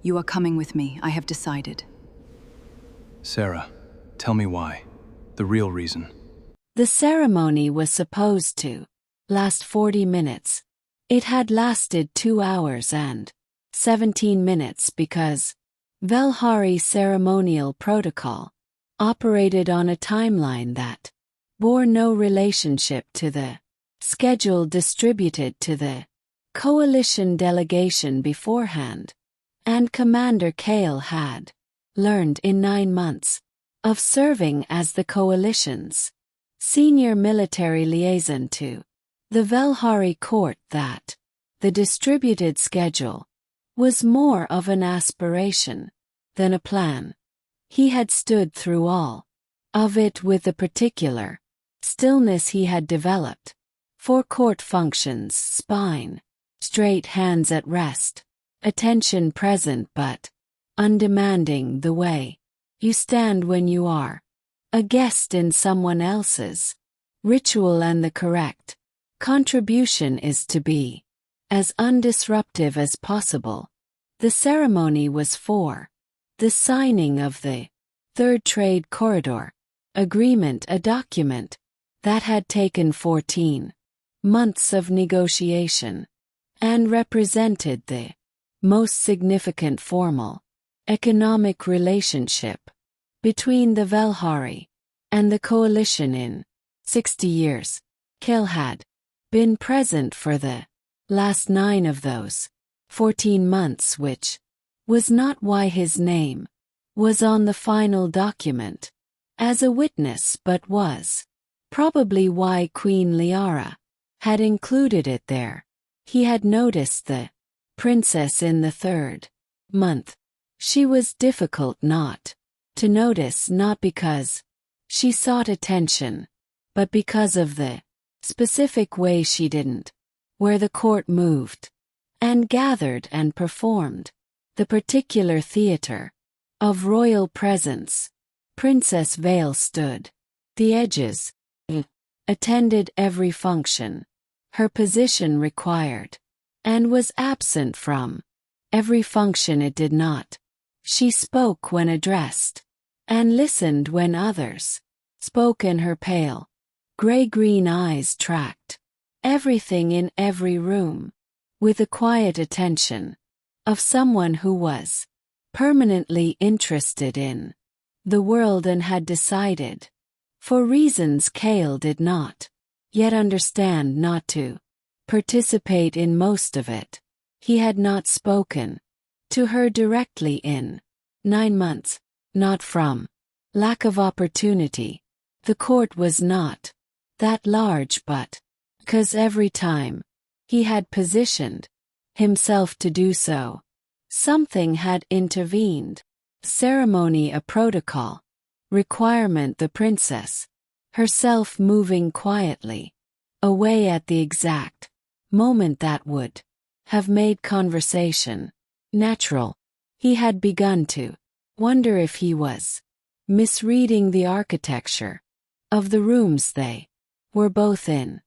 You are coming with me, I have decided. Sarah, tell me why. The real reason. The ceremony was supposed to last 40 minutes. It had lasted 2 hours and 17 minutes because Vel'hari ceremonial protocol operated on a timeline that bore no relationship to the schedule distributed to the coalition delegation beforehand, and Commander Kael had learned in 9 months of serving as the coalition's senior military liaison to the Vel'hari court that the distributed schedule was more of an aspiration than a plan. He had stood through all of it with the particular stillness he had developed for court functions: spine straight, hands at rest, attention present but undemanding, the way you stand when you are a guest in someone else's ritual, and the correct contribution is to be as undisruptive as possible. The ceremony was for the signing of the Third Trade Corridor Agreement, a document that had taken 14 months of negotiation and represented the most significant formal economic relationship between the Vel'hari and the coalition in 60 years. Kael had been present for the last 9 of those 14 months, which was not why his name was on the final document as a witness, but was probably why Queen Lyara had included it there. He had noticed the princess in the 3rd month. She was difficult not to notice, not because she sought attention, but because of the specific way she didn't, where the court moved and gathered and performed, the particular theater of royal presence. Princess Vale stood the edges, attended every function her position required, and was absent from every function it did not. She spoke when addressed, and listened when others spoke, and her pale, gray-green eyes tracked everything in every room with the quiet attention of someone who was permanently interested in the world and had decided, for reasons Kael did not yet understand, not to participate in most of it. He had not spoken to her directly in 9 months, not from lack of opportunity. The court was not that large, but because every time he had positioned himself to do so, something had intervened. Ceremony, a protocol requirement, the princess herself moving quietly away at the exact moment that would have made conversation natural. He had begun to wonder if he was misreading the architecture of the rooms they were both in.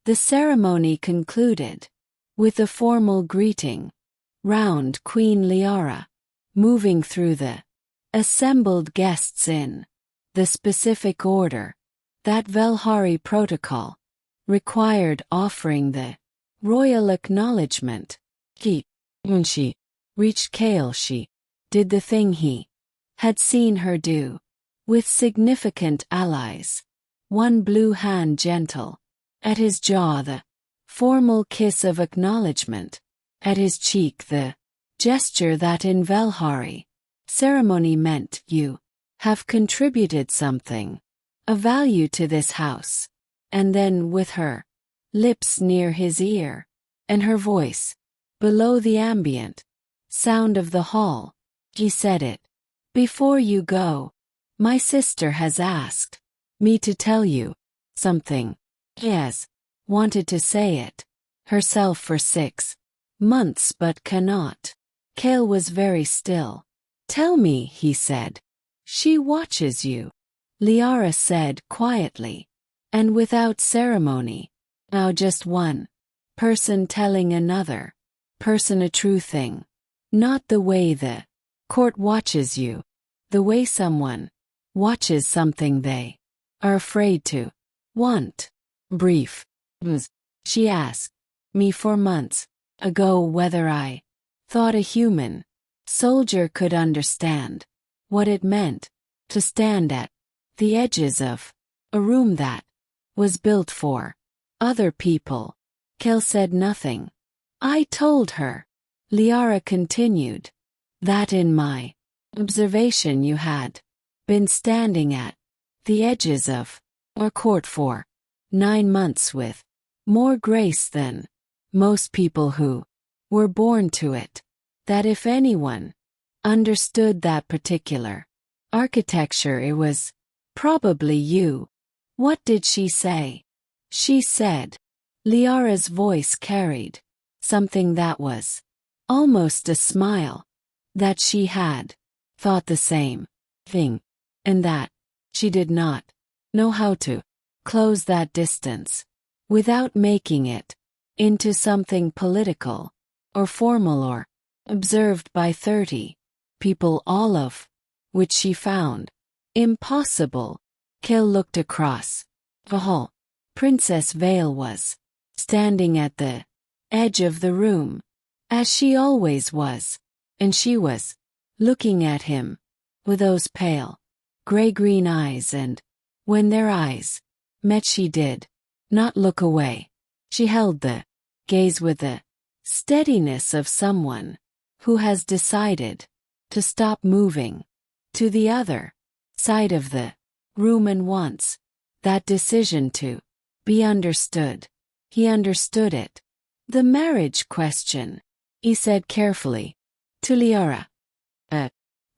The ceremony concluded with a formal greeting round, Queen Lyara moving through the assembled guests in the specific order that Vel'hari protocol required, offering the royal acknowledgment. When she reached Kael, she did the thing he had seen her do with significant allies, one blue hand gentle at his jaw, the formal kiss of acknowledgment at his cheek, the gesture that in Vel'hari ceremony meant you have contributed something of value to this house. And then, with her lips near his ear and her voice below the ambient sound of the hall, he said it. Before you go, my sister has asked me to tell you something. She has wanted to say it herself for 6 months but cannot. Kael was very still. Tell me, he said. She watches you, Lyara said quietly, and without ceremony. Now just one person telling another person a true thing. Not the way the Court watches you. The way someone watches something they are afraid to want. Brief. She asked me 4 months ago whether I thought a human soldier could understand what it meant to stand at the edges of a room that was built for other people. Kael said nothing. I told her, Lyara continued, that in my observation you had been standing at the edges of a court for 9 months with more grace than most people who were born to it. That if anyone understood that particular architecture, it was probably you. What did she say? She said. Liara's voice carried something that was almost a smile. That she had thought the same thing, and that she did not know how to close that distance without making it into something political or formal or observed by 30 people, all of which she found impossible. Kael looked across the hall. Princess Vale was standing at the edge of the room, as she always was, and she was looking at him with those pale, gray-green eyes, and when their eyes met she did not look away. She held the gaze with the steadiness of someone who has decided to stop moving to the other side of the room and wants that decision to be understood. He understood it. The marriage question, he said carefully to Lyara.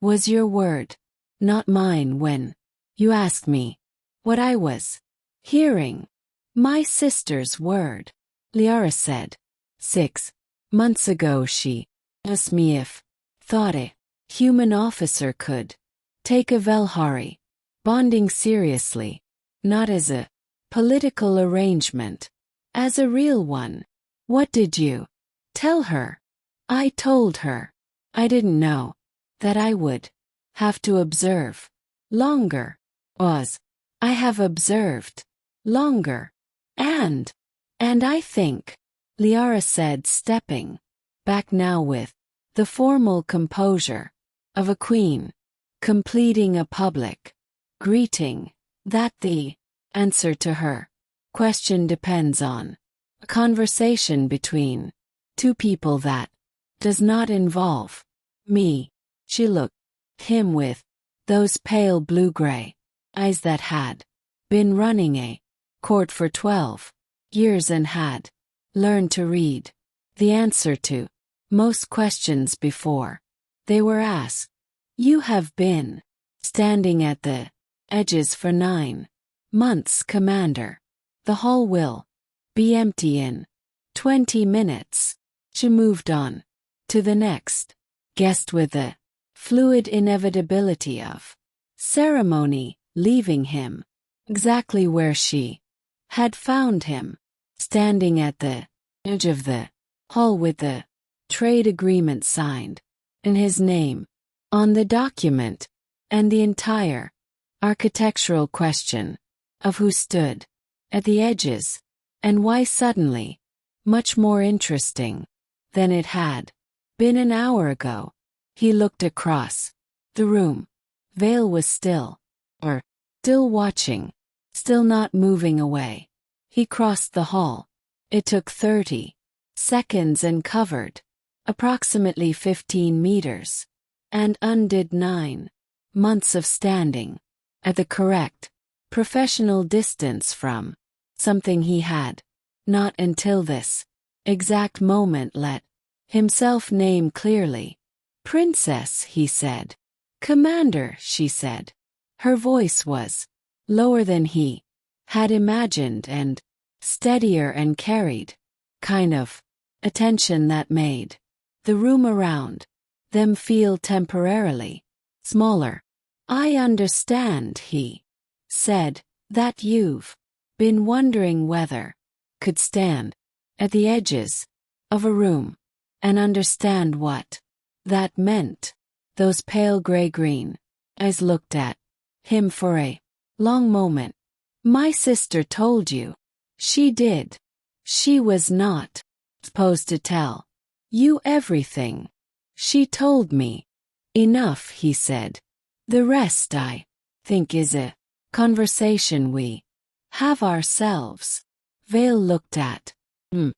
Was your word, not mine, when you asked me what I was hearing. My sister's word, Lyara said. 6 months ago she asked me if thought a human officer could take a Vel'hari bonding seriously, not as a political arrangement, as a real one. What did you tell her? I told her I didn't know that I would have to observe longer. I have observed longer. And I think, Lyara said, stepping back now with the formal composure of a queen completing a public greeting, that the answer to her question depends on a conversation between two people that does not involve me. She looked at him with those pale blue-gray eyes that had been running a court for 12 years and had learned to read the answer to most questions before they were asked. You have been standing at the edges for 9 months, Commander. The hall will be empty in 20 minutes. She moved on to the next guest with the fluid inevitability of ceremony, leaving him exactly where she had found him, standing at the edge of the hall with the trade agreement signed and his name on the document, and the entire architectural question of who stood at the edges and why suddenly much more interesting than it had been an hour ago. He looked across the room. Vale was still watching, still not moving away. He crossed the hall. It took 30 seconds and covered approximately 15 meters, and undid 9 months of standing at the correct professional distance from something he had not until this exact moment let himself name clearly. Princess, he said. Commander, she said. Her voice was lower than he had imagined and steadier, and carried kind of attention that made the room around them feel temporarily smaller. I understand, he said, that you've been wondering whether could stand at the edges of a room and understand what that meant. Those pale gray-green eyes looked at him for a long moment. My sister told you. She did. She was not supposed to tell you everything. She told me. Enough, he said. The rest, I think, is a conversation we have ourselves. Vale looked at him